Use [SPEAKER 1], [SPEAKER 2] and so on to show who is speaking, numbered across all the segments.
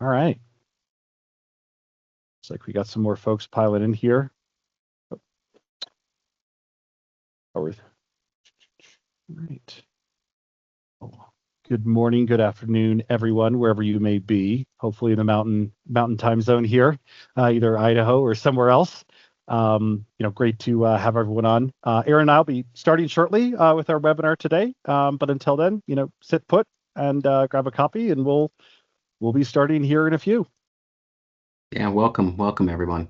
[SPEAKER 1] All right. Looks like we got some more folks piling in here. Right. Good morning, good afternoon, everyone, wherever you may be. Hopefully in the mountain time zone here, either Idaho or somewhere else. Great to have everyone on. Aaron and I'll be starting shortly with our webinar today. But until then, sit put and grab a copy, and we'll be starting here in a few.
[SPEAKER 2] Yeah, welcome everyone.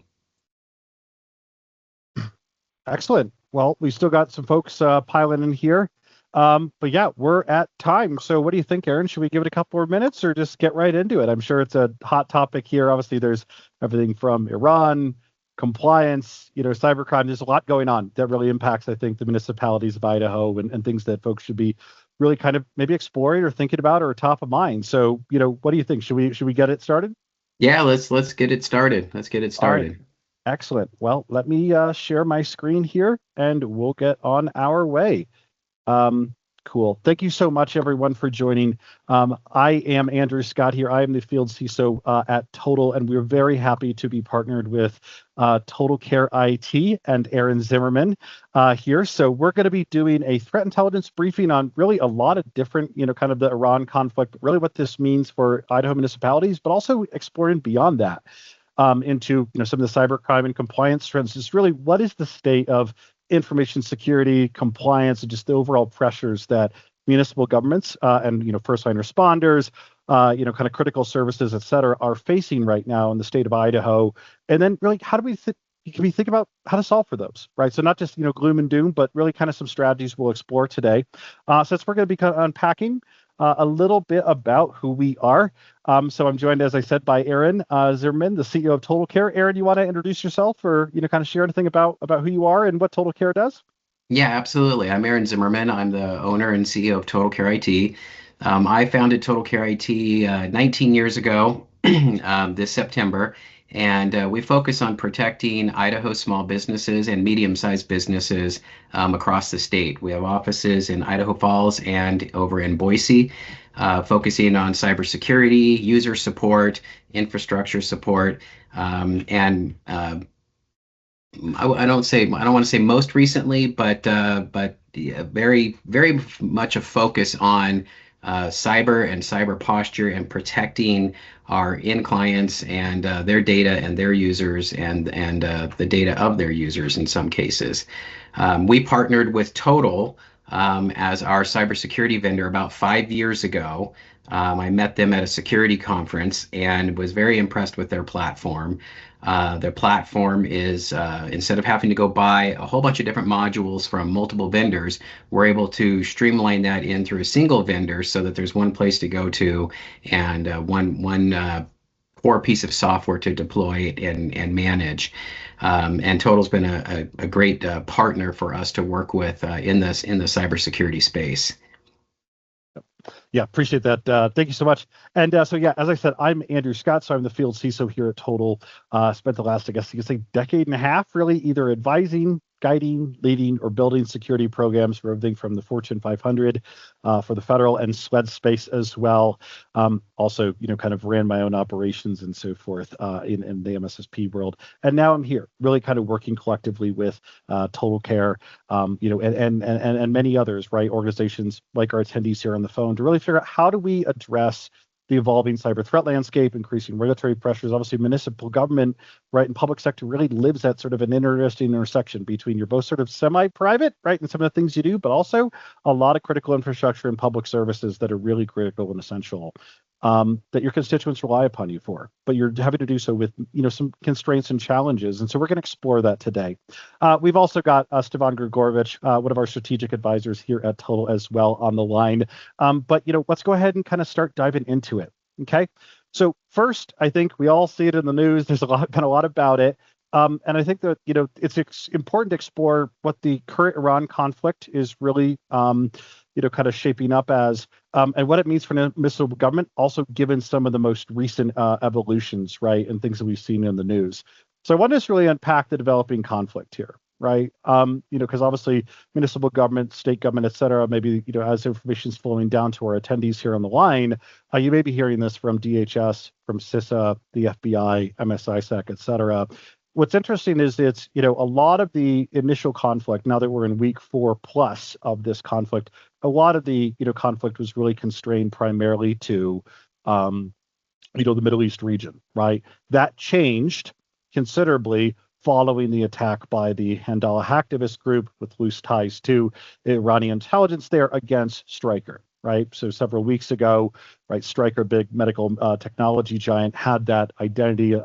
[SPEAKER 1] Excellent. Well, we still got some folks piling in here. But yeah, we're at time. So what do you think, Aaron? Should we give it a couple more minutes or just get right into it? I'm sure it's a hot topic here. Obviously, there's everything from Iran, compliance, cybercrime. There's a lot going on that really impacts, I think, the municipalities of Idaho and things that folks should be really kind of maybe exploring or thinking about or top of mind. So, what do you think? Should we get it started?
[SPEAKER 2] Yeah, let's get it started. Let's get it started.
[SPEAKER 1] Right. Excellent. Well, let me share my screen here and we'll get on our way. Cool. Thank you so much, everyone, for joining. I am Andrew Scott here. I am the field CISO at Total, and we're very happy to be partnered with Total Care IT and Aaron Zimmerman here. So we're going to be doing a threat intelligence briefing on really a lot of different, kind of the Iran conflict, but really what this means for Idaho municipalities, but also exploring beyond that into some of the cybercrime and compliance trends. Just really, what is the state of information security, compliance, and just the overall pressures that municipal governments and first line responders, kind of critical services, et cetera, are facing right now in the state of Idaho. And then really, how do we think about how to solve for those, right? So not just gloom and doom, but really kind of some strategies we'll explore today. So that's we're going to be kind of unpacking a little bit about who we are. So I'm joined, as I said, by Aaron Zimmerman, the CEO of Total Care. Aaron, you want to introduce yourself or kind of share anything about who you are and what Total Care does?
[SPEAKER 2] Yeah, absolutely. I'm Aaron Zimmerman. I'm the owner and CEO of Total Care IT. I founded Total Care IT 19 years ago this September, and we focus on protecting Idaho small businesses and medium-sized businesses across the state. We have offices in Idaho Falls and over in Boise, focusing on cybersecurity, user support, infrastructure support, and I don't want to say most recently, but yeah, very very much a focus on cyber and cyber posture and protecting our end clients and their data and their users and the data of their users in some cases. We partnered with Total as our cybersecurity vendor about 5 years ago. I met them at a security conference and was very impressed with their platform. Their platform is, instead of having to go buy a whole bunch of different modules from multiple vendors, we're able to streamline that in through a single vendor so that there's one place to go to and one core piece of software to deploy and manage. And Total's been a great partner for us to work with in the cybersecurity space.
[SPEAKER 1] Yeah, appreciate that. Thank you so much. And so, yeah, as I said, I'm Andrew Scott. So I'm the field CISO here at Total. Spent the last, I guess you could say, decade and a half really either advising, guiding, leading, or building security programs for everything from the Fortune 500 for the federal and SLED space as well. Also, kind of ran my own operations and so forth in the MSSP world. And now I'm here really kind of working collectively with Total Care, and many others, right? Organizations like our attendees here on the phone to really figure out how do we address the evolving cyber threat landscape, increasing regulatory pressures. Obviously, municipal government, right, and public sector really lives at sort of an interesting intersection between you're both sort of semi-private, right, and some of the things you do, but also a lot of critical infrastructure and public services that are really critical and essential that your constituents rely upon you for. But you're having to do so with, some constraints and challenges. And so we're going to explore that today. We've also got Stevan Grigorovich, one of our strategic advisors here at Total as well on the line. But, let's go ahead and kind of start diving into it. Okay. So first, I think we all see it in the news. There's been a lot about it. And I think that, it's important to explore what the current Iran conflict is really, kind of shaping up as, and what it means for the municipal government, also given some of the most recent evolutions, right, and things that we've seen in the news. So I want to just really unpack the developing conflict here. right? Because obviously municipal government, state government, et cetera, maybe, as information is flowing down to our attendees here on the line, you may be hearing this from DHS, from CISA, the FBI, MSISAC, et cetera. What's interesting is it's, a lot of the initial conflict, now that we're in week 4+ of this conflict, a lot of the, conflict was really constrained primarily to, the Middle East region, right? That changed considerably following the attack by the Handala hacktivist group with loose ties to Iranian intelligence there against Stryker, right? So several weeks ago, right, Stryker, big medical technology giant, had that identity,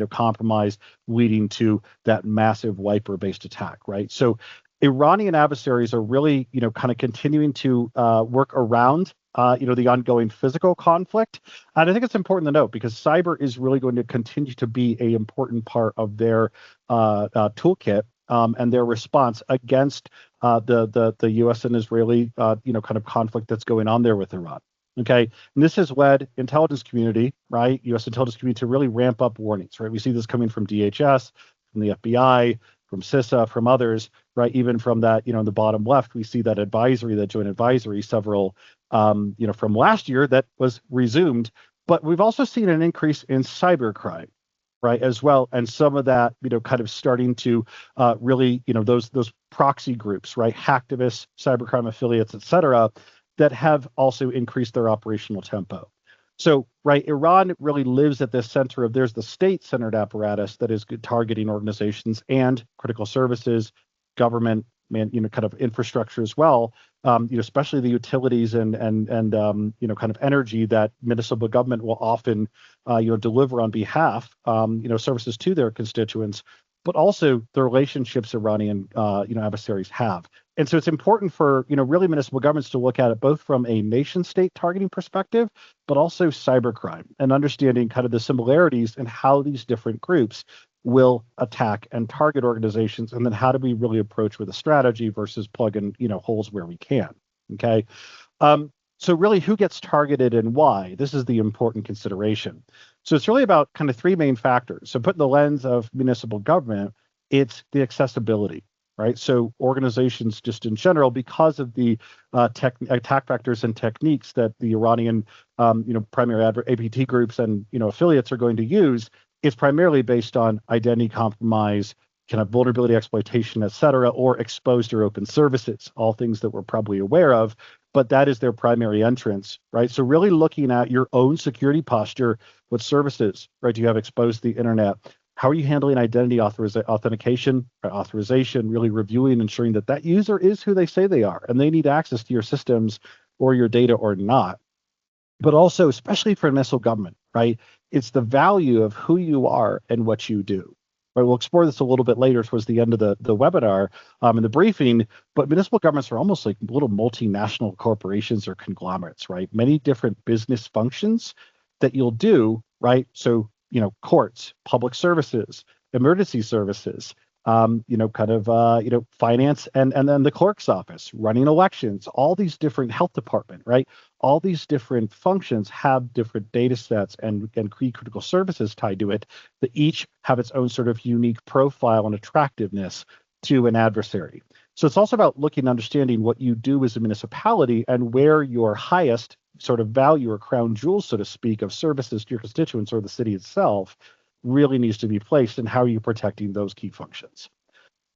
[SPEAKER 1] compromised, leading to that massive wiper-based attack, right? So Iranian adversaries are really, kind of continuing to work around the ongoing physical conflict. And I think it's important to note because cyber is really going to continue to be an important part of their toolkit and their response against the U.S. and Israeli, kind of conflict that's going on there with Iran. Okay, and this has led intelligence community, right, U.S. intelligence community, to really ramp up warnings, right? We see this coming from DHS, from the FBI, from CISA, from others, right? Even from that, in the bottom left, we see that advisory, that joint advisory, several, from last year that was resumed. But we've also seen an increase in cybercrime, right, as well, and some of that, kind of starting to really, those proxy groups, right, hacktivists, cybercrime affiliates, et cetera, that have also increased their operational tempo. So, right, Iran really lives at the center of, there's the state-centered apparatus that is targeting organizations and critical services, government, kind of infrastructure as well, especially the utilities and kind of energy that municipal government will often, deliver on behalf, services to their constituents, but also the relationships Iranian, adversaries have. And so it's important for, really municipal governments to look at it both from a nation state targeting perspective, but also cybercrime and understanding kind of the similarities and how these different groups will attack and target organizations. And then how do we really approach with a strategy versus plug in, holes where we can. Okay. So really who gets targeted and why? This is the important consideration. So it's really about kind of three main factors. So put in the lens of municipal government, it's the accessibility, right? So organizations just in general, because of the attack vectors and techniques that the Iranian, primary APT groups and, affiliates are going to use, it's primarily based on identity compromise, kind of vulnerability exploitation, et cetera, or exposed or open services, all things that we're probably aware of, but that is their primary entrance, right? So really looking at your own security posture, what services, right, do you have exposed to the internet? How are you handling identity authentication, authorization, really reviewing, ensuring that that user is who they say they are, and they need access to your systems or your data or not. But also, especially for municipal government, right, it's the value of who you are and what you do. Right, we'll explore this a little bit later towards the end of the webinar in the briefing, but municipal governments are almost like little multinational corporations or conglomerates, right? Many different business functions that you'll do, right? So, courts, public services, emergency services, finance, and then the clerk's office, running elections, all these different health department, right? All these different functions have different data sets and critical services tied to it that each have its own sort of unique profile and attractiveness to an adversary. So it's also about looking and understanding what you do as a municipality and where your highest sort of value or crown jewels, so to speak, of services to your constituents or the city itself really needs to be placed, and how are you protecting those key functions.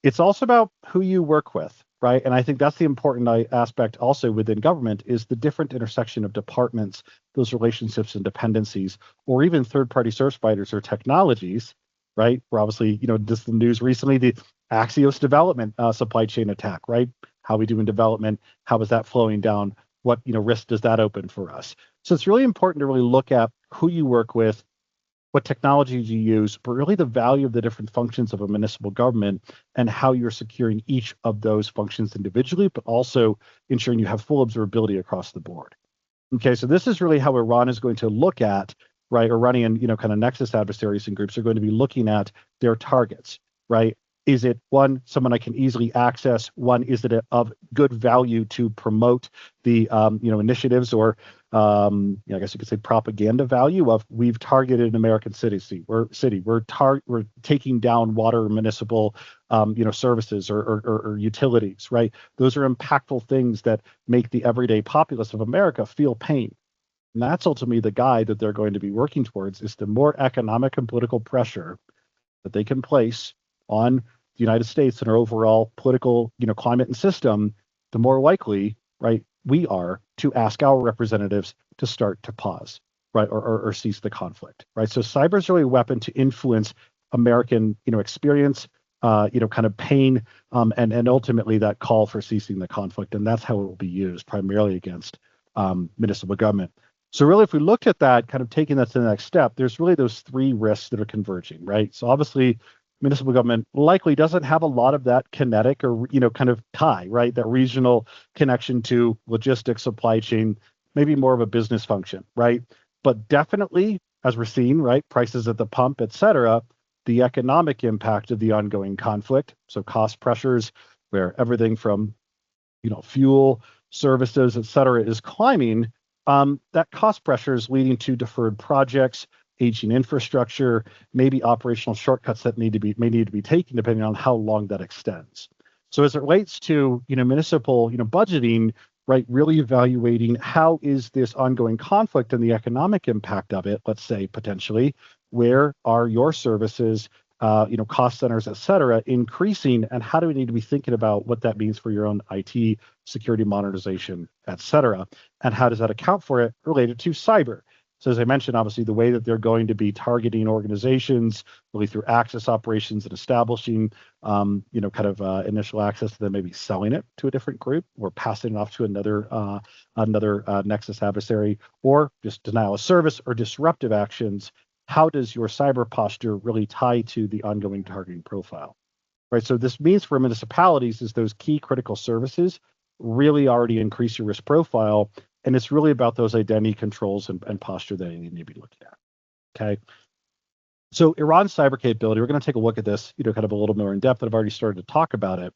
[SPEAKER 1] It's also about who you work with, right? And I think that's the important aspect also within government is the different intersection of departments, those relationships and dependencies, or even third-party service providers or technologies, right? We're obviously, just the news recently, the Axios development supply chain attack, right? How we do in development, how is that flowing down? What, risk does that open for us? So it's really important to really look at who you work with, what technologies you use, but really the value of the different functions of a municipal government and how you're securing each of those functions individually, but also ensuring you have full observability across the board. Okay, so this is really how Iran is going to look at, right, Iranian, kind of nexus adversaries and groups are going to be looking at their targets, right? Is it one, someone I can easily access? One, is it of good value to promote the, initiatives or I guess you could say propaganda value of we've targeted an American city. We're taking down water municipal services or utilities, right? Those are impactful things that make the everyday populace of America feel pain. And that's ultimately the guide that they're going to be working towards is the more economic and political pressure that they can place on the United States and our overall political, climate and system, the more likely, right, we are to ask our representatives to start to pause, right, or cease the conflict, right? So cyber is really a weapon to influence American, experience, kind of pain, and ultimately that call for ceasing the conflict, and that's how it will be used primarily against municipal government. So really, if we looked at that, kind of taking that to the next step, there's really those three risks that are converging, right? So obviously, municipal government likely doesn't have a lot of that kinetic or, kind of tie, right? That regional connection to logistics, supply chain, maybe more of a business function, right? But definitely, as we're seeing, right, prices at the pump, et cetera, the economic impact of the ongoing conflict, so cost pressures, where everything from, fuel, services, et cetera, is climbing, that cost pressure is leading to deferred projects, aging infrastructure, maybe operational shortcuts that may need to be taken depending on how long that extends. So as it relates to municipal budgeting, right, really evaluating how is this ongoing conflict and the economic impact of it, let's say potentially, where are your services, cost centers, et cetera, increasing, and how do we need to be thinking about what that means for your own IT, security modernization, et cetera, and how does that account for it related to cyber? So as I mentioned, obviously the way that they're going to be targeting organizations really through access operations and establishing, initial access to them, maybe selling it to a different group or passing it off to another Nexus adversary, or just denial of service or disruptive actions. How does your cyber posture really tie to the ongoing targeting profile, right? So this means for municipalities is those key critical services really already increase your risk profile, and it's really about those identity controls and posture that you need to be looking at, okay? So Iran's cyber capability, we're going to take a look at this, kind of a little more in depth, but I've already started to talk about it.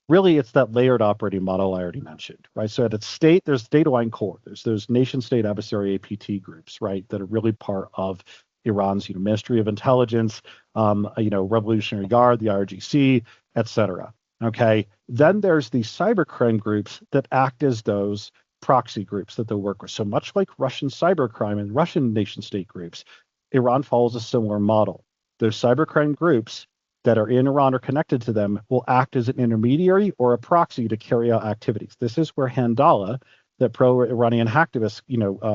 [SPEAKER 1] Really, it's that layered operating model I already mentioned, right? So at its state, there's data line core. There's those nation-state adversary APT groups, right, that are really part of Iran's Ministry of Intelligence, Revolutionary Guard, the IRGC, et cetera. Okay. Then there's the cybercrime groups that act as those proxy groups that they work with. So much like Russian cybercrime and Russian nation-state groups, Iran follows a similar model. Those cybercrime groups that are in Iran or connected to them will act as an intermediary or a proxy to carry out activities. This is where Handala, that pro-Iranian hacktivist,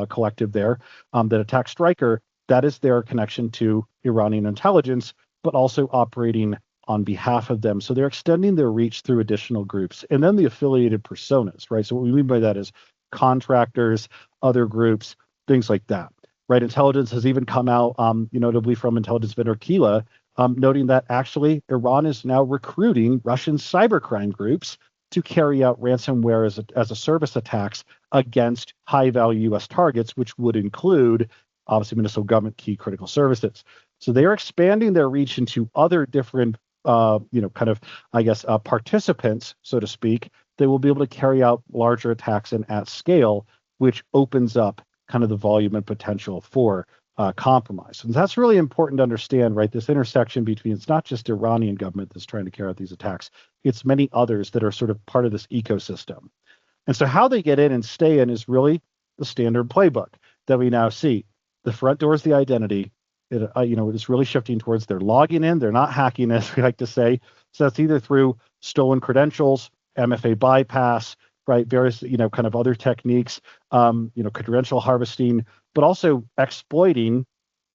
[SPEAKER 1] collective there, that attacked Stryker, that is their connection to Iranian intelligence, but also operating on behalf of them. So they're extending their reach through additional groups. And then the affiliated personas, right? So what we mean by that is contractors, other groups, things like that, right? Intelligence has even come out, notably from intelligence vendor Kila, noting that actually Iran is now recruiting Russian cybercrime groups to carry out ransomware as a service attacks against high-value U.S. targets, which would include obviously municipal government key critical services. So they are expanding their reach into other different, participants, so to speak. They will be able to carry out larger attacks and at scale, which opens up kind of the volume and potential for compromise. And that's really important to understand, right? This intersection between, it's not just Iranian government that's trying to carry out these attacks, it's many others that are sort of part of this ecosystem. And so how they get in and stay in is really the standard playbook that we now see. The front door is the identity. It is really shifting towards they're logging in, they're not hacking, as we like to say. So that's either through stolen credentials, MFA bypass, right? Various, kind of other techniques, credential harvesting, but also exploiting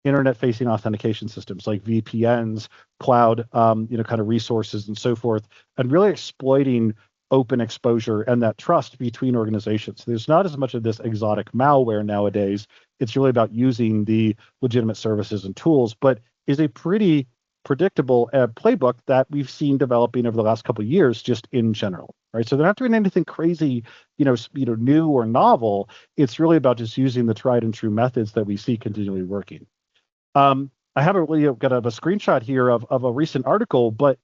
[SPEAKER 1] internet-facing authentication systems like VPNs, cloud, kind of resources and so forth, and really exploiting open exposure and that trust between organizations. There's not as much of this exotic malware nowadays. It's really about using the legitimate services and tools, but is a pretty predictable playbook that we've seen developing over the last couple of years, just in general, right? So they're not doing anything crazy, new or novel. It's really about just using the tried and true methods that we see continually working. I haven't really got a screenshot here of a recent article, but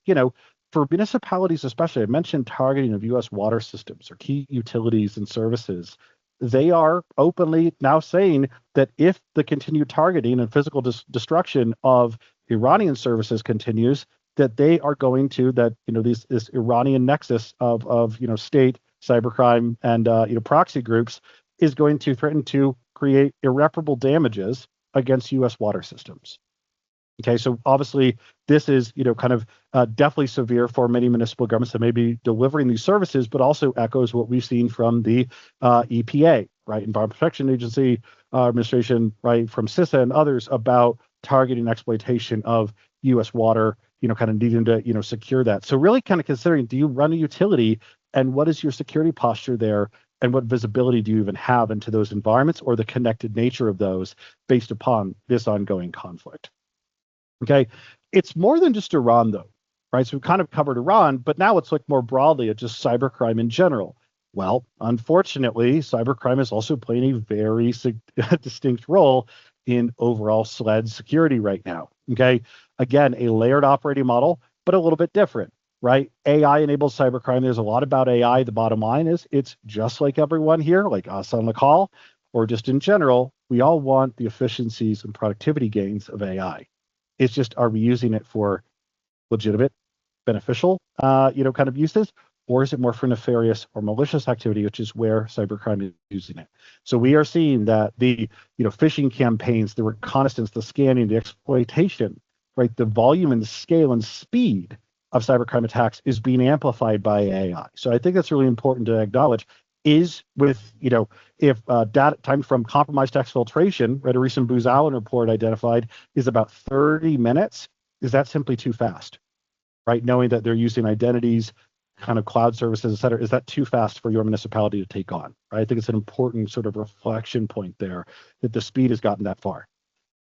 [SPEAKER 1] for municipalities especially, I mentioned targeting of U.S. water systems or key utilities and services. they are openly now saying that if the continued targeting and physical destruction of Iranian services continues, that they are going to that this Iranian nexus of state cybercrime and proxy groups is going to threaten to create irreparable damages against U.S. water systems. Okay, so obviously this is kind of definitely severe for many municipal governments that may be delivering these services, but also echoes what we've seen from the EPA, right, Environmental Protection Agency administration, right, from CIRCIA and others about targeting exploitation of U.S. water, kind of needing to secure that. So really kind of considering, do you run a utility, and what is your security posture there? And what visibility do you even have into those environments or the connected nature of those based upon this ongoing conflict? Okay, it's more than just Iran, though, right? So we've kind of covered Iran, but now let's look more broadly at just cybercrime in general. Well, unfortunately, cybercrime is also playing a very distinct role in overall SLED security right now. Okay, again, a layered operating model, but a little bit different, right? AI-enabled cybercrime. There's a lot about AI. The bottom line is it's just like everyone here, like us on the call, or just in general, we all want the efficiencies and productivity gains of AI. It's just, are we using it for legitimate, beneficial, kind of uses, or is it more for nefarious or malicious activity, which is where cybercrime is using it? So we are seeing that the, phishing campaigns, the reconnaissance, the scanning, the exploitation, right, the volume and the scale and speed of cybercrime attacks is being amplified by AI. So I think that's really important to acknowledge. Is with, if data time from compromised text filtration, right, a recent Booz Allen report identified is about 30 minutes, is that simply too fast, right? Knowing that they're using identities, kind of cloud services, et cetera, is that too fast for your municipality to take on? Right? I think it's an important sort of reflection point there that the speed has gotten that far,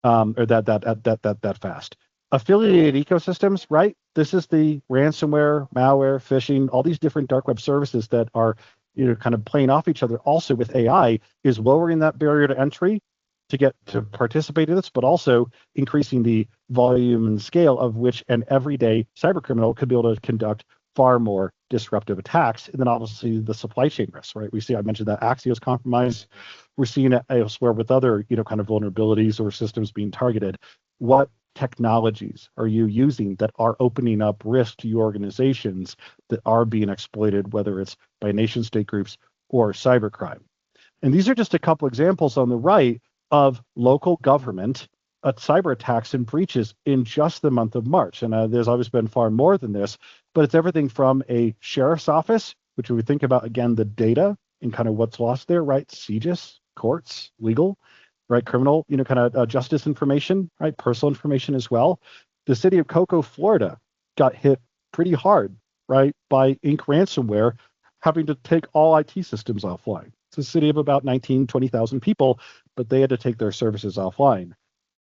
[SPEAKER 1] or that fast. Affiliated ecosystems, right? This is the ransomware, malware, phishing, all these different dark web services that are kind of playing off each other also with AI, is lowering that barrier to entry to get to participate in this, but also increasing the volume and scale of which an everyday cyber criminal could be able to conduct far more disruptive attacks. And then obviously the supply chain risks, right? I mentioned that Axios compromise. We're seeing it elsewhere with other, kind of vulnerabilities or systems being targeted. What technologies are you using that are opening up risk to your organizations that are being exploited, whether it's by nation state groups or cybercrime? And these are just a couple examples on the right of local government cyber attacks and breaches in just the month of March. And there's always been far more than this, but it's everything from a sheriff's office, which we think about, again, the data and kind of what's lost there, right? CJIS, courts, legal, right? Criminal, kind of justice information, right? Personal information as well. The city of Cocoa, Florida got hit pretty hard, right? By Inc. ransomware, having to take all IT systems offline. It's a city of about 20,000 people, but they had to take their services offline.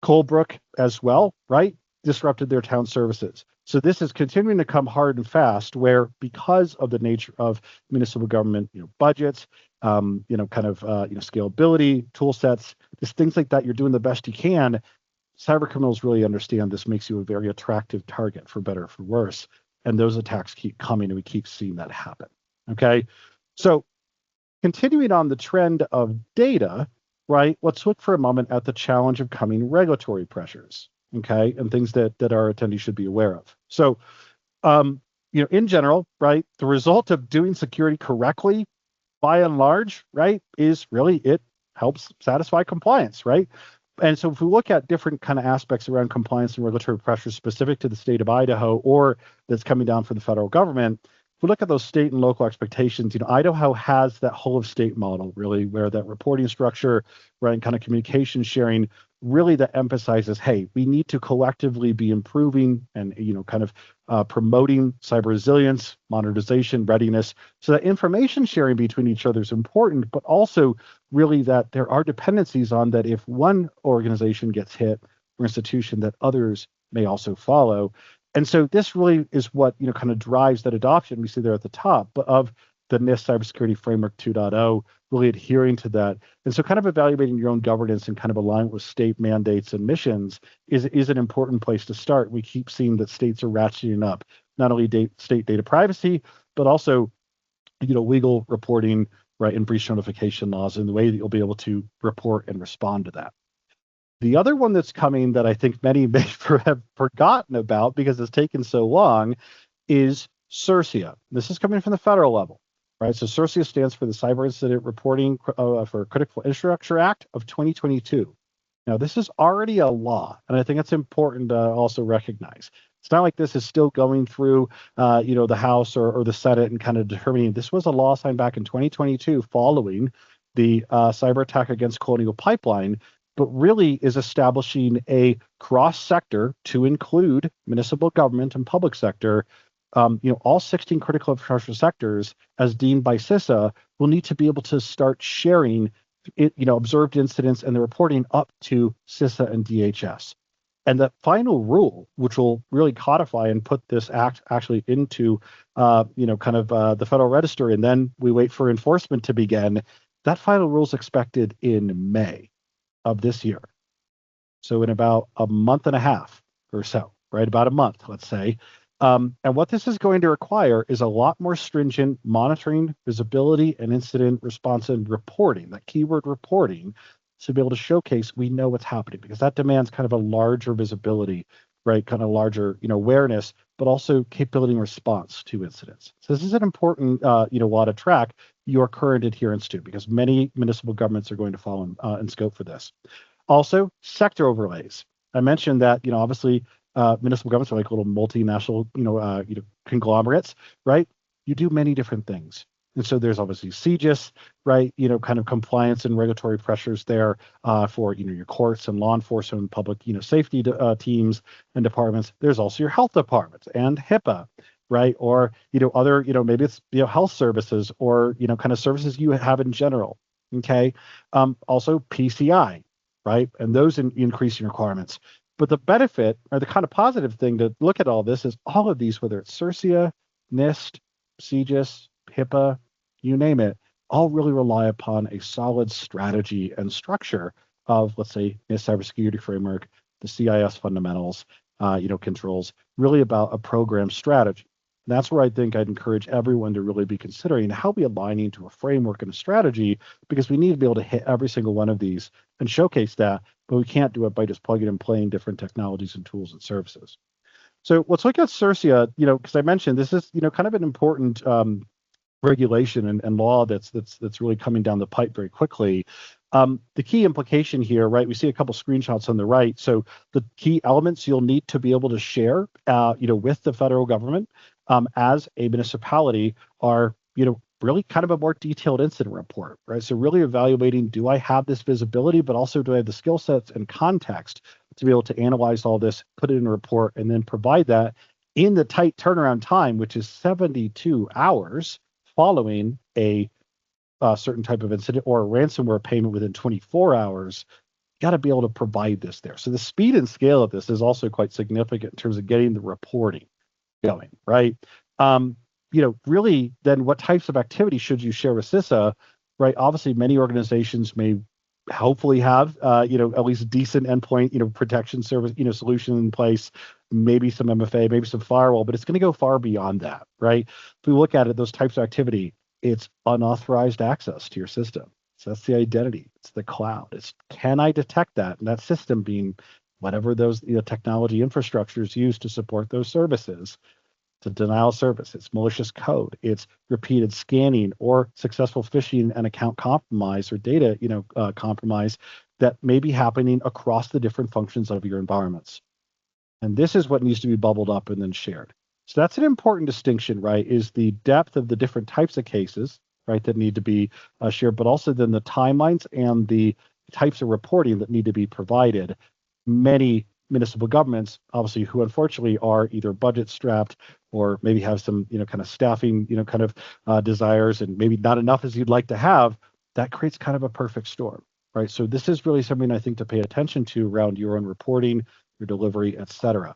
[SPEAKER 1] Colebrook as well, right? Disrupted their town services. So this is continuing to come hard and fast, where because of the nature of municipal government, budgets, scalability, tool sets, just things like that, you're doing the best you can. Cyber criminals really understand this makes you a very attractive target, for better or for worse. And those attacks keep coming, and we keep seeing that happen. Okay. So continuing on the trend of data, right, let's look for a moment at the challenge of coming regulatory pressures, okay, and things that our attendees should be aware of. So, in general, right, the result of doing security correctly, by and large, right, is really it helps satisfy compliance, right? And so if we look at different kind of aspects around compliance and regulatory pressures specific to the state of Idaho or that's coming down from the federal government, if we look at those state and local expectations, Idaho has that whole of state model, really, where that reporting structure, right, and kind of communication sharing, really that emphasizes, hey, we need to collectively be improving and, promoting cyber resilience, modernization, readiness, so that information sharing between each other is important, but also really that there are dependencies on that if one organization gets hit or institution, that others may also follow. And so this really is what, kind of drives that adoption we see there at the top, but of the NIST Cybersecurity Framework 2.0, really adhering to that. And so kind of evaluating your own governance and kind of alignment with state mandates and missions is an important place to start. We keep seeing that states are ratcheting up not only state data privacy, but also, legal reporting, right, and breach notification laws in the way that you'll be able to report and respond to that. The other one that's coming that I think many may have forgotten about because it's taken so long is CIRCIA. This is coming from the federal level, right? So CIRCIA stands for the Cyber Incident Reporting for Critical Infrastructure Act of 2022. Now, this is already a law, and I think it's important to also recognize. It's not like this is still going through, the House or the Senate and kind of determining. This was a law signed back in 2022 following the cyber attack against Colonial Pipeline, but really is establishing a cross sector to include municipal government and public sector. All 16 critical infrastructure sectors, as deemed by CISA, will need to be able to start sharing observed incidents and the reporting up to CISA and DHS. And the final rule, which will really codify and put this act actually into, the Federal Register, and then we wait for enforcement to begin. That final rule is expected in May of this year. So in about a month and a half or so, right? About a month, let's say. And what this is going to require is a lot more stringent monitoring, visibility, and incident response and reporting, that keyword reporting, to be able to showcase we know what's happening, because that demands kind of a larger visibility, right? Kind of larger, awareness, but also capability and response to incidents. So this is an important, law to track your current adherence to, because many municipal governments are going to fall in scope for this. Also, sector overlays. I mentioned that, obviously, municipal governments are like little multinational, conglomerates, right? You do many different things. And so there's obviously CGIS, right? Kind of compliance and regulatory pressures there for, your courts and law enforcement and public, safety teams and departments. There's also your health departments and HIPAA, right? Or, other, maybe it's, health services or, kind of services you have in general. Okay. Also PCI, right? And those increasing requirements. But the benefit, or the kind of positive thing to look at all this, is all of these, whether it's CIRCIA, NIST, CGIS, HIPAA, you name it, all really rely upon a solid strategy and structure of, let's say, NIST cybersecurity framework, the CIS fundamentals, controls, really about a program strategy. And that's where I think I'd encourage everyone to really be considering how we aligning to a framework and a strategy, because we need to be able to hit every single one of these and showcase that, but we can't do it by just plugging and playing different technologies and tools and services. So let's look at CIRCIA, because I mentioned this is, kind of an important regulation and law that's really coming down the pipe very quickly. The key implication here, right? We see a couple screenshots on the right. So the key elements you'll need to be able to share, with the federal government as a municipality are, really kind of a more detailed incident report, right? So really evaluating, do I have this visibility, but also do I have the skill sets and context to be able to analyze all this, put it in a report, and then provide that in the tight turnaround time, which is 72 hours following a certain type of incident or a ransomware payment within 24 hours. You got to be able to provide this there. So the speed and scale of this is also quite significant in terms of getting the reporting going, right? Really, then what types of activities should you share with CISA, right? Obviously, many organizations may hopefully have, at least a decent endpoint, protection service, solution in place, maybe some MFA, maybe some firewall, but it's going to go far beyond that, right? If we look at it, those types of activity, it's unauthorized access to your system. So that's the identity. It's the cloud. It's, can I detect that? And that system being whatever those technology infrastructures used to support those services. It's a denial of service. It's malicious code. It's repeated scanning or successful phishing and account compromise or data, compromise that may be happening across the different functions of your environments. And this is what needs to be bubbled up and then shared. So that's an important distinction, right? Is the depth of the different types of cases, right, that need to be shared, but also then the timelines and the types of reporting that need to be provided. Many municipal governments, obviously, who unfortunately are either budget strapped or maybe have some, kind of staffing, desires, and maybe not enough as you'd like to have, that creates kind of a perfect storm, right? So this is really something I think to pay attention to around your own reporting, your delivery, et cetera.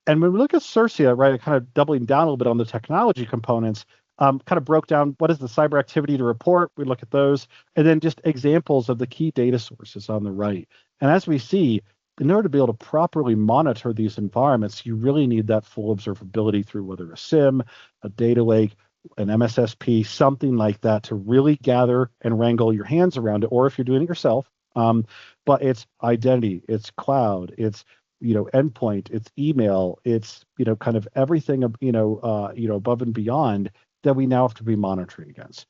[SPEAKER 1] And when we look at CIRCIA, right, kind of doubling down a little bit on the technology components, kind of broke down what is the cyber activity to report. We look at those, and then just examples of the key data sources on the right. And as we see, in order to be able to properly monitor these environments, you really need that full observability through whether a SIM, a data lake, an MSSP, something like that, to really gather and wrangle your hands around it, or if you're doing it yourself. But it's identity, it's cloud, it's endpoint, it's email, it's kind of everything above and beyond that we now have to be monitoring against.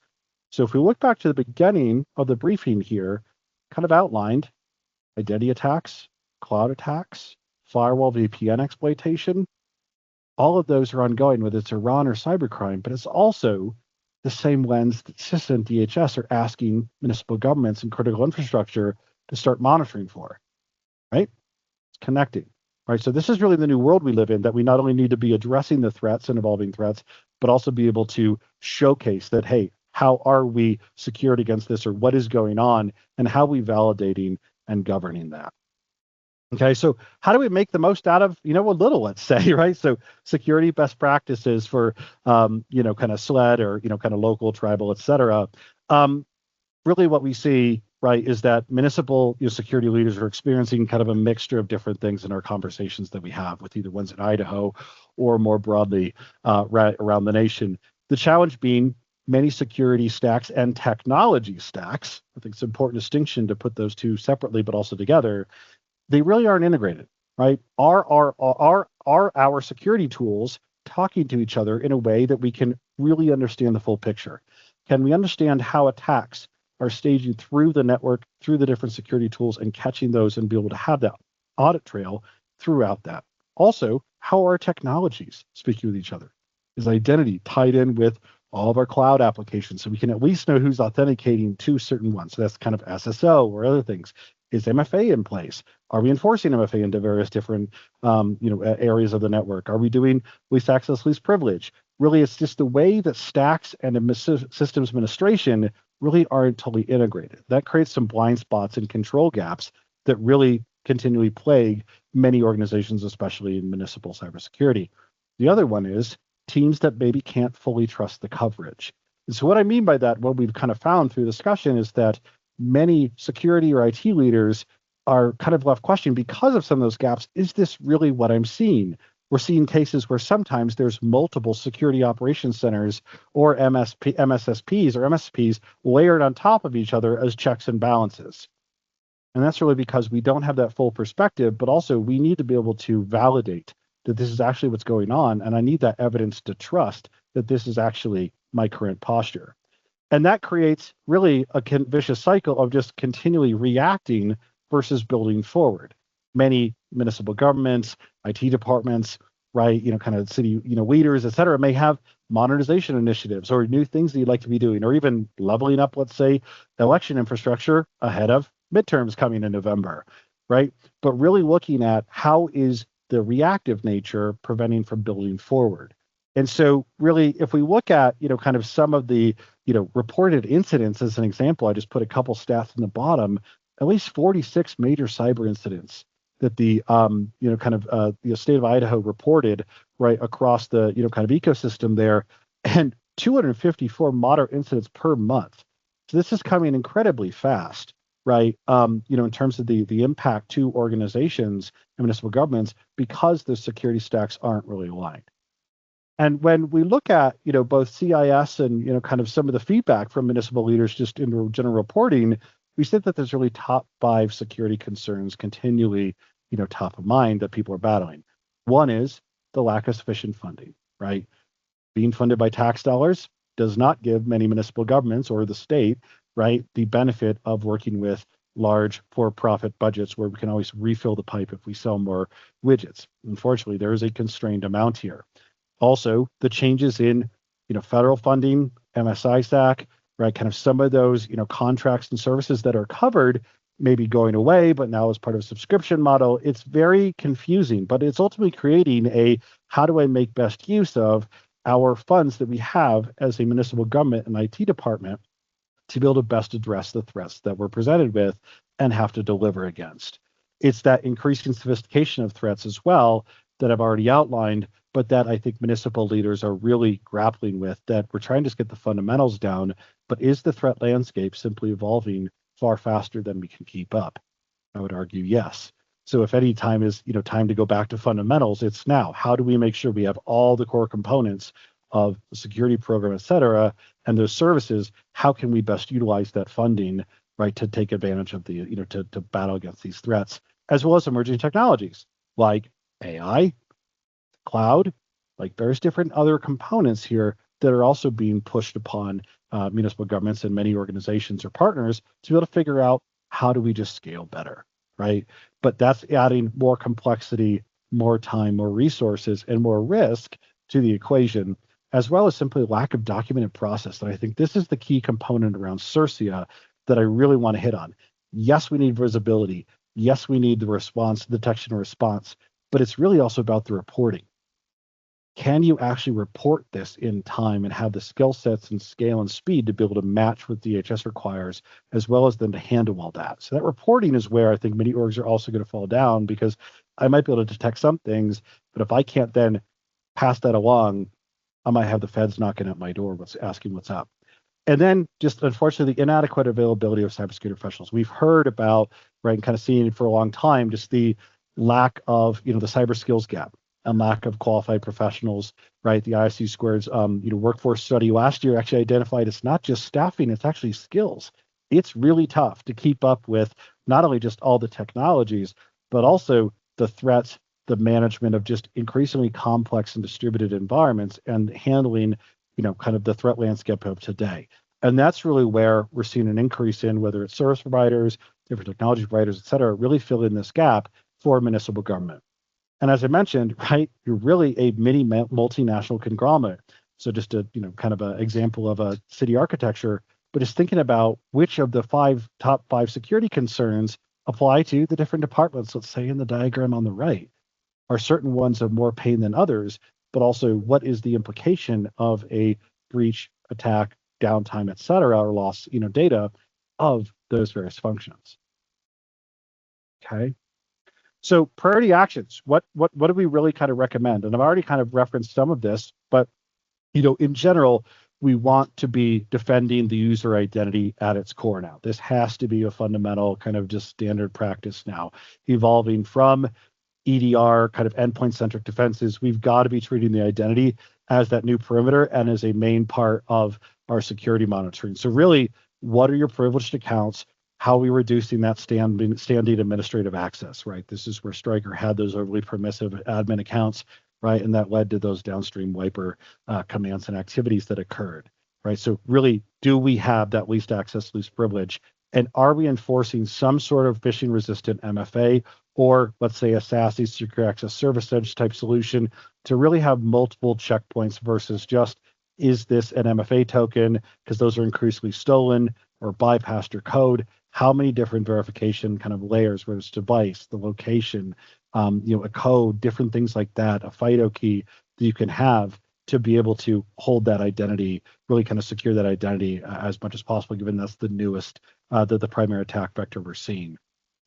[SPEAKER 1] So if we look back to the beginning of the briefing here, kind of outlined identity attacks, cloud attacks, firewall VPN exploitation, all of those are ongoing, whether it's Iran or cybercrime, but it's also the same lens that CISA and DHS are asking municipal governments and critical infrastructure to start monitoring for, right? It's connecting, right? So this is really the new world we live in, that we not only need to be addressing the threats and evolving threats, but also be able to showcase that, hey, how are we secured against this, or what is going on, and how are we validating and governing that? Okay, so how do we make the most out of, a little, let's say, right? So security best practices for, kind of SLED or, kind of local, tribal, et cetera. Really what we see, right, is that municipal security leaders are experiencing kind of a mixture of different things in our conversations that we have with either ones in Idaho or more broadly around the nation. The challenge being many security stacks and technology stacks. I think it's an important distinction to put those two separately, but also together. They really aren't integrated, right? Are our security tools talking to each other in a way that we can really understand the full picture? Can we understand how attacks are staging through the network, through the different security tools, and catching those and be able to have that audit trail throughout that? Also, how are our technologies speaking with each other? Is identity tied in with all of our cloud applications so we can at least know who's authenticating to certain ones? So that's kind of SSO or other things. Is MFA in place? Are we enforcing MFA into various different areas of the network? Are we doing least access, least privilege? Really, it's just the way that stacks and systems administration really aren't totally integrated. That creates some blind spots and control gaps that really continually plague many organizations, especially in municipal cybersecurity. The other one is teams that maybe can't fully trust the coverage. And so what I mean by that, what we've kind of found through discussion, is that many security or IT leaders are kind of left questioning, because of some of those gaps, is this really what I'm seeing? We're seeing cases where sometimes there's multiple security operations centers or MSSPs or MSPs layered on top of each other as checks and balances. And that's really because we don't have that full perspective, but also we need to be able to validate that this is actually what's going on. And I need that evidence to trust that this is actually my current posture. And that creates really a vicious cycle of just continually reacting versus building forward. Many municipal governments, IT departments, right, kind of city, leaders, et cetera, may have modernization initiatives or new things that you'd like to be doing, or even leveling up, let's say, election infrastructure ahead of midterms coming in November, right? But really looking at how is the reactive nature preventing from building forward. And so really, if we look at, kind of some of the, reported incidents as an example, I just put a couple stats in the bottom, at least 46 major cyber incidents that the, state of Idaho reported right across the, kind of ecosystem there, and 254 moderate incidents per month. So this is coming incredibly fast, right? In terms of the impact to organizations and municipal governments, because the security stacks aren't really aligned. And when we look at, both CIS and, kind of some of the feedback from municipal leaders just in general reporting, we said that there's really top 5 security concerns continually, top of mind that people are battling. One is the lack of sufficient funding, right? Being funded by tax dollars does not give many municipal governments or the state, right, the benefit of working with large for-profit budgets where we can always refill the pipe if we sell more widgets. Unfortunately, there is a constrained amount here. Also, the changes in, federal funding, MSISAC, right? Kind of some of those, contracts and services that are covered may be going away, but now as part of a subscription model, it's very confusing, but it's ultimately creating a, how do I make best use of our funds that we have as a municipal government and IT department to be able to best address the threats that we're presented with and have to deliver against. It's that increasing sophistication of threats as well that I've already outlined, but that I think municipal leaders are really grappling with, that we're trying to just get the fundamentals down, but is the threat landscape simply evolving far faster than we can keep up? I would argue yes. So if any time is, time to go back to fundamentals, it's now. How do we make sure we have all the core components of the security program, et cetera, and those services, how can we best utilize that funding, right, to take advantage of the, to battle against these threats, as well as emerging technologies like AI, cloud, like various different other components here that are also being pushed upon municipal governments and many organizations or partners to be able to figure out how do we just scale better, right? But that's adding more complexity, more time, more resources, and more risk to the equation, as well as simply lack of documented process. And I think this is the key component around CIRCIA that I really want to hit on. Yes, we need visibility. Yes, we need the response, detection and response, but it's really also about the reporting. Can you actually report this in time and have the skill sets and scale and speed to be able to match what DHS requires, as well as then to handle all that? So that reporting is where I think many orgs are also going to fall down, because I might be able to detect some things, but if I can't then pass that along, I might have the feds knocking at my door, asking what's up. And then just unfortunately, the inadequate availability of cybersecurity professionals. We've heard about, right, and kind of seen it for a long time, just the lack of, the cyber skills gap and lack of qualified professionals, right? The ISC Squared's, workforce study last year actually identified it's not just staffing, it's actually skills. It's really tough to keep up with not only just all the technologies, but also the threats, the management of just increasingly complex and distributed environments and handling, kind of the threat landscape of today. And that's really where we're seeing an increase in whether it's service providers, different technology providers, et cetera, really fill in this gap for municipal government. And as I mentioned, right, you're really a mini multinational conglomerate. So just a, kind of an example of a city architecture, but just thinking about which of the top five security concerns apply to the different departments. Let's say in the diagram on the right, are certain ones of more pain than others, but also what is the implication of a breach, attack, downtime, et cetera, or loss, data of those various functions. Okay. So priority actions, what do we really kind of recommend? And I've already kind of referenced some of this, but in general, we want to be defending the user identity at its core now. This has to be a fundamental kind of just standard practice now, evolving from EDR kind of endpoint-centric defenses. We've got to be treating the identity as that new perimeter and as a main part of our security monitoring. So really, what are your privileged accounts? How are we reducing that standing administrative access, right? This is where Stryker had those overly permissive admin accounts, right? And that led to those downstream wiper commands and activities that occurred, right? So really, do we have that least access, least privilege? And are we enforcing some sort of phishing resistant MFA, or let's say a SASE secure access service edge type solution to really have multiple checkpoints versus just, is this an MFA token? Because those are increasingly stolen or bypassed your code. How many different verification kind of layers, whether it's device, the location, a code, different things like that, a FIDO key that you can have to be able to hold that identity, really kind of secure that identity as much as possible, given that's the newest, the primary attack vector we're seeing.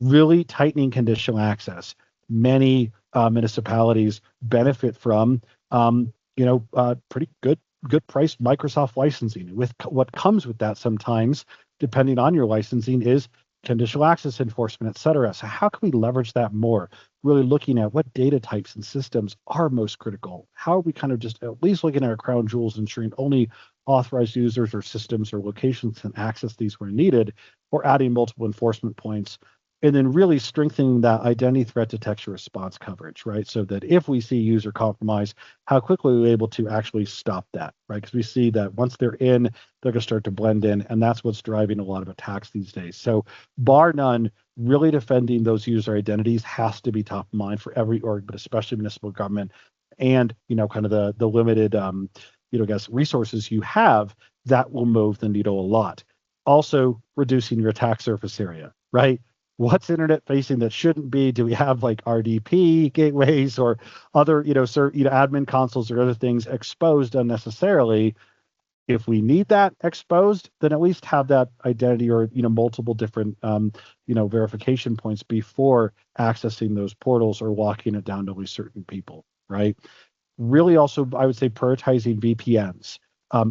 [SPEAKER 1] Really tightening conditional access. Many municipalities benefit from, pretty good price Microsoft licensing. With what comes with that sometimes, depending on your licensing, is conditional access enforcement, et cetera. So how can we leverage that more? Really looking at what data types and systems are most critical. How are we kind of just at least looking at our crown jewels, ensuring only authorized users or systems or locations can access these where needed, or adding multiple enforcement points, and then really strengthening that identity threat detection response coverage, right? So that if we see user compromise, how quickly we're able to actually stop that, right? Because we see that once they're in, they're going to start to blend in, and that's what's driving a lot of attacks these days. So bar none, really defending those user identities has to be top of mind for every org, but especially municipal government, and kind of the limited resources you have, that will move the needle a lot. Also, reducing your attack surface area, right? What's internet facing that shouldn't be? Do we have like RDP gateways or other, admin consoles or other things exposed unnecessarily? If we need that exposed, then at least have that identity or, multiple different, verification points before accessing those portals or locking it down to only certain people, right? Really also, I would say prioritizing VPNs.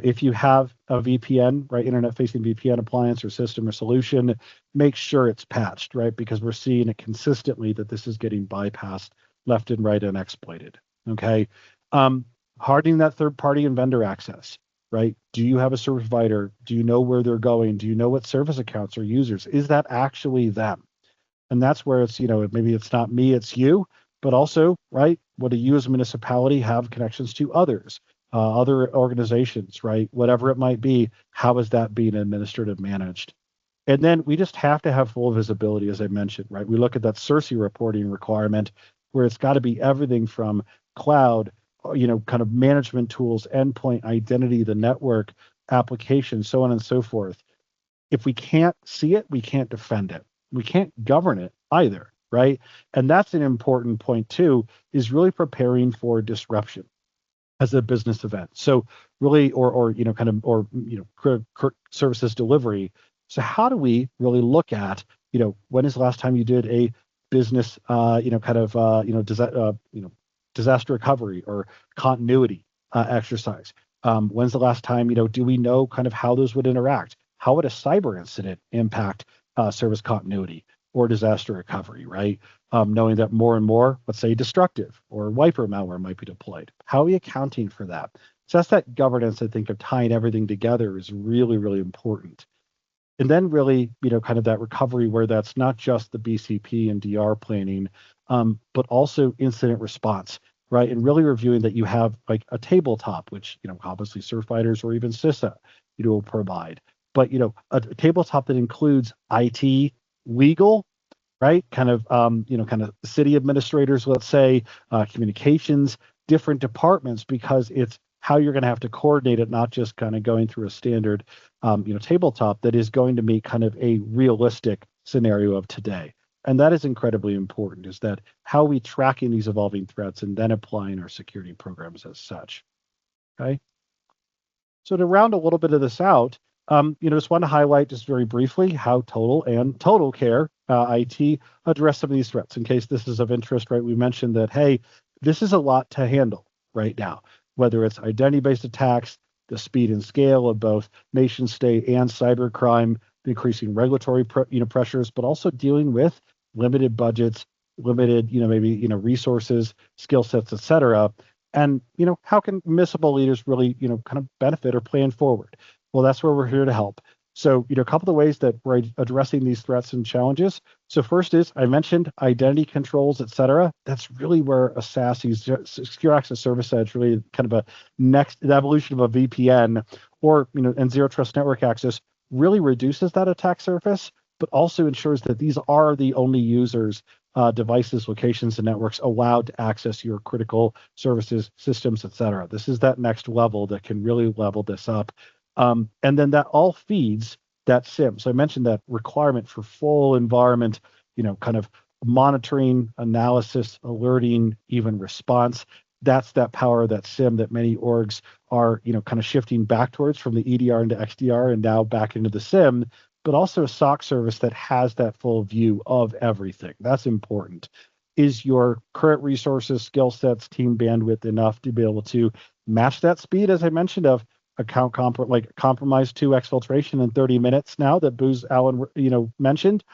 [SPEAKER 1] If you have a VPN, right, internet-facing VPN appliance or system or solution, make sure it's patched, right, because we're seeing it consistently that this is getting bypassed left and right and exploited. Okay, hardening that third party and vendor access, right? Do you have a service provider? Do you know where they're going? Do you know what service accounts or users? Is that actually them? And that's where it's, maybe it's not me, it's you, but also, right, what do you as a municipality have connections to others, other organizations, right? Whatever it might be, how is that being administered and managed? And then we just have to have full visibility, as I mentioned, right? We look at that CIRCIA reporting requirement where it's got to be everything from cloud, kind of management tools, endpoint identity, the network application, so on and so forth. If we can't see it, we can't defend it. We can't govern it either, right? And that's an important point too, is really preparing for disruption as a business event. So really, or services delivery. So how do we really look at, when is the last time you did a business, disaster recovery or continuity exercise? When's the last time, do we know kind of how those would interact? How would a cyber incident impact service continuity or disaster recovery, right? Knowing that more and more, let's say, destructive or wiper malware might be deployed. How are we accounting for that? So that's that governance, I think, of tying everything together is really, really important. And then really, kind of that recovery where that's not just the BCP and DR planning, but also incident response, right? And really reviewing that you have like a tabletop, which, obviously surfighters or even CISA, will provide. But, a tabletop that includes IT, legal, right? Kind of, kind of city administrators, let's say, communications, different departments, because it's how you're going to have to coordinate it, not just kind of going through a standard, tabletop that is going to meet kind of a realistic scenario of today. And that is incredibly important, is that how are we tracking these evolving threats and then applying our security programs as such, okay? So to round a little bit of this out, just want to highlight just very briefly how Total and Total Care IT address some of these threats in case this is of interest, right? We mentioned that, hey, this is a lot to handle right now, whether it's identity-based attacks, the speed and scale of both nation state and cybercrime, the increasing regulatory pressures, but also dealing with limited budgets, limited, resources, skill sets, et cetera. And, how can municipal leaders really, kind of benefit or plan forward? Well, that's where we're here to help. So, a couple of ways that we're addressing these threats and challenges. So first is, I mentioned identity controls, et cetera. That's really where a SASE, Secure Access Service Edge, really kind of the evolution of a VPN or, and Zero Trust Network Access really reduces that attack surface, but also ensures that these are the only users, devices, locations, and networks allowed to access your critical services, systems, et cetera. This is that next level that can really level this up. And then that all feeds that SIM. So I mentioned that requirement for full environment, kind of monitoring, analysis, alerting, even response. That's that power of that SIM that many orgs are, kind of shifting back towards from the EDR into XDR and now back into the SIM, but also a SOC service that has that full view of everything. That's important. Is your current resources, skill sets, team bandwidth enough to be able to match that speed, as I mentioned, of compromise 2 exfiltration in 30 minutes now that Booz Allen, mentioned?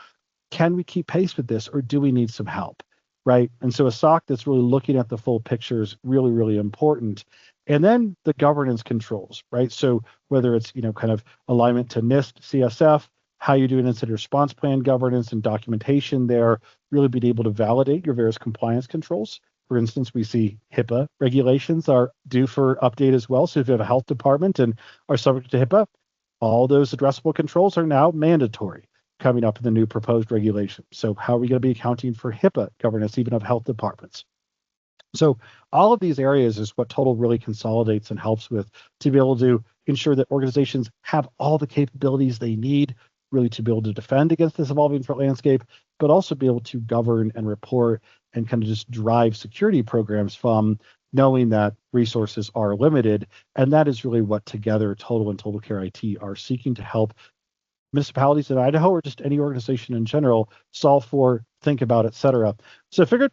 [SPEAKER 1] Can we keep pace with this, or do we need some help, right? And so a SOC that's really looking at the full picture is really, really important. And then the governance controls, right? So whether it's, kind of alignment to NIST, CSF, how you do an incident response plan governance and documentation there, really being able to validate your various compliance controls. For instance, we see HIPAA regulations are due for update as well. So if you have a health department and are subject to HIPAA, all those addressable controls are now mandatory coming up in the new proposed regulation. So how are we going to be accounting for HIPAA governance, even of health departments? So all of these areas is what Total really consolidates and helps with to be able to ensure that organizations have all the capabilities they need really to be able to defend against this evolving threat landscape, but also be able to govern and report and kind of just drive security programs from knowing that resources are limited. And that is really what together Total and Total Care IT are seeking to help municipalities in Idaho or just any organization in general solve for, think about, et cetera. So I figured,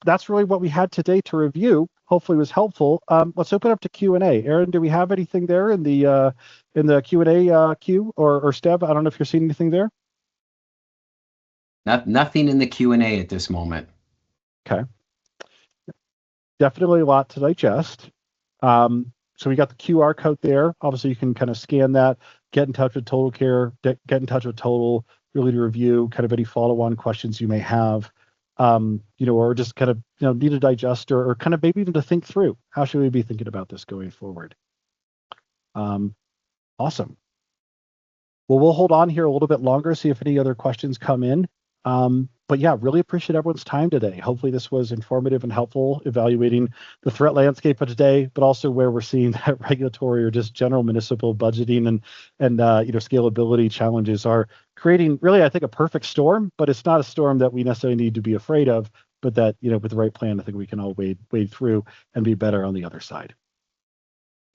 [SPEAKER 1] that's really what we had today to review. Hopefully it was helpful. Let's open up to Q&A. Aaron, do we have anything there in the Q&A queue or Steb? I don't know if you're seeing anything there.
[SPEAKER 2] Nothing in the Q&A at this moment.
[SPEAKER 1] Okay. Definitely a lot to digest. So we got the QR code there. Obviously, you can kind of scan that, get in touch with Total Care, get in touch with Total, really to review kind of any follow-on questions you may have, or just kind of, need to digest or kind of maybe even to think through how should we be thinking about this going forward. Awesome. Well, we'll hold on here a little bit longer, see if any other questions come in. But yeah, really appreciate everyone's time today. Hopefully this was informative and helpful evaluating the threat landscape of today, but also where we're seeing that regulatory or just general municipal budgeting and scalability challenges are creating really, I think, a perfect storm, but it's not a storm that we necessarily need to be afraid of, but that, with the right plan, I think we can all wade through and be better on the other side.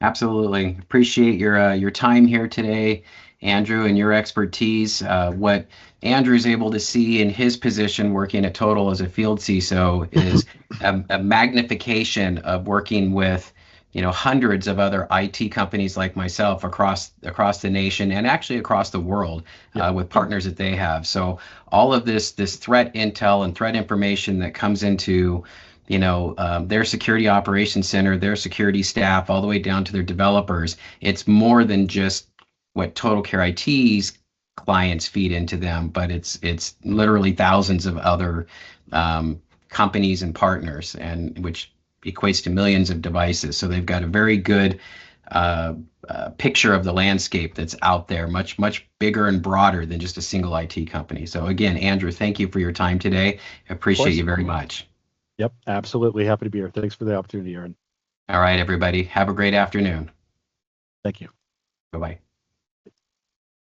[SPEAKER 2] Absolutely. Appreciate your time here today, Andrew, and your expertise. What Andrew's able to see in his position working at Total as a field CISO is a magnification of working with hundreds of other IT companies like myself across the nation and actually across the world with partners that they have. So all of this threat intel and threat information that comes into their security operations center, their security staff, all the way down to their developers. It's more than just what Total Care IT's clients feed into them, but it's literally thousands of other companies and partners, and which equates to millions of devices. So they've got a very good picture of the landscape that's out there, much bigger and broader than just a single IT company. So again, Andrew, thank you for your time today. I appreciate you very much.
[SPEAKER 1] Yep, absolutely. Happy to be here. Thanks for the opportunity, Aaron.
[SPEAKER 2] All right, everybody. Have a great afternoon.
[SPEAKER 1] Thank you.
[SPEAKER 2] Bye-bye.